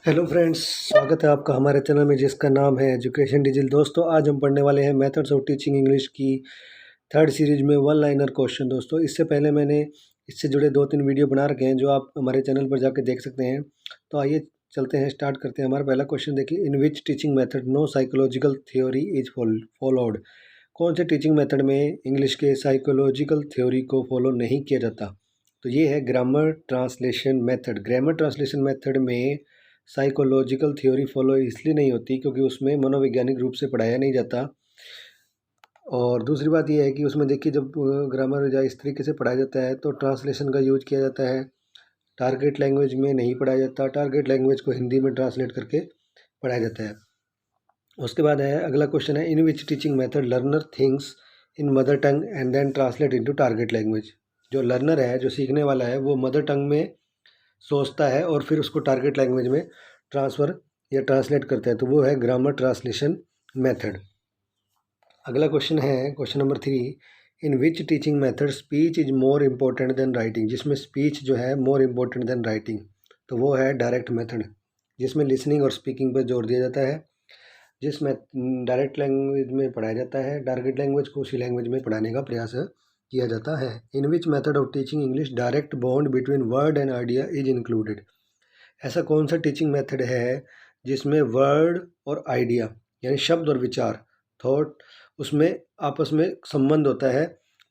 Hello friends, स्वागत है आपका हमारे चैनल में जिसका नाम है एजुकेशन डिजिटल। दोस्तों, आज हम पढ़ने वाले हैं मेथड्स ऑफ टीचिंग इंग्लिश की थर्ड सीरीज में वन लाइनर क्वेश्चन। दोस्तों, इससे पहले मैंने इससे जुड़े 2-3 वीडियो बना रखे हैं जो आप हमारे चैनल पर जाकर देख सकते हैं। तो आइए चलते हैं, स्टार्ट करते हैं। हमारा पहला क्वेश्चन देखिए, in which teaching method no psychological theory is followed. कौन से टीचिंग मेथड में इंग्लिश के साइकोलॉजिकल थ्योरी को फॉलो नहीं किया जाता? तो ये है grammar translation method. Grammar translation method में साइकोलॉजिकल थ्योरी फॉलो इसलिए नहीं होती क्योंकि उसमें मनोवैज्ञानिक रूप से पढ़ाया नहीं जाता। और दूसरी बात यह है कि उसमें देखिए, जब ग्रामर या इस तरीके से पढ़ाया जाता है तो ट्रांसलेशन का यूज किया जाता है। टारगेट लैंग्वेज में नहीं पढ़ाया जाता, टारगेट लैंग्वेज को हिंदी में ट्रांसलेट करके पढ़ाया जाता है। उसके बाद है अगला क्वेश्चन है, in which teaching method learner things in mother tongue and then translate into target language. जो लर्नर है, जो सीखने वाला है, वो मदर टंग में सोचता है और फिर उसको टारगेट लैंग्वेज में ट्रांसफ़र या ट्रांसलेट करता है, तो वो है ग्रामर ट्रांसलेशन मेथड। अगला क्वेश्चन है question number 3, in which teaching method speech is more important then writing. जिसमें स्पीच जो है मोर इम्पोर्टेंट देन राइटिंग, तो वो है डायरेक्ट मेथड, जिसमें लिसनिंग और स्पीकिंग पर जोर दिया जाता है। जिसमें डायरेक्ट लैंग्वेज में पढ़ाया जाता है, टारगेट लैंग्वेज को उसी लैंग्वेज में पढ़ाने का प्रयास किया जाता है। In which method of teaching English direct bond between word and idea is included. ऐसा कौन सा टीचिंग मेथड है जिसमें वर्ड और आइडिया यानी शब्द और विचार, थॉट, उसमें आपस में संबंध होता है,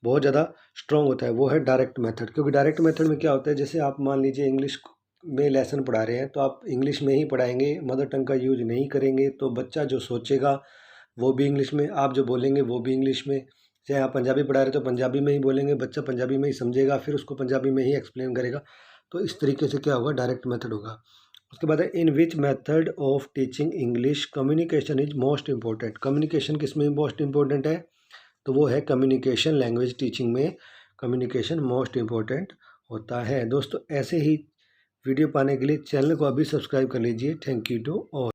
बहुत ज़्यादा स्ट्रॉन्ग होता है? वो है डायरेक्ट मेथड। क्योंकि डायरेक्ट मेथड में क्या होता है, जैसे आप मान लीजिए इंग्लिश में लेसन पढ़ा रहे हैं तो आप इंग्लिश में ही पढ़ाएंगे, मदर टंग का यूज नहीं करेंगे, तो बच्चा जो सोचेगा वो भी इंग्लिश में, आप जो बोलेंगे वो भी इंग्लिश में। चाहे आप पंजाबी पढ़ा रहे तो पंजाबी में ही बोलेंगे, बच्चा पंजाबी में ही समझेगा, फिर उसको पंजाबी में ही एक्सप्लेन करेगा। तो इस तरीके से क्या होगा, डायरेक्ट मेथड होगा। उसके बाद है, in which method of teaching English communication is most important. Communication किस में मोस्ट इम्पोर्टेंट है? तो वो है कम्युनिकेशन लैंग्वेज टीचिंग में कम्युनिकेशन मोस्ट इम्पोर्टेंट होता है। दोस्तों, ऐसे ही वीडियो पाने के लिए चैनल को अभी सब्सक्राइब कर लीजिए। Thank you to all.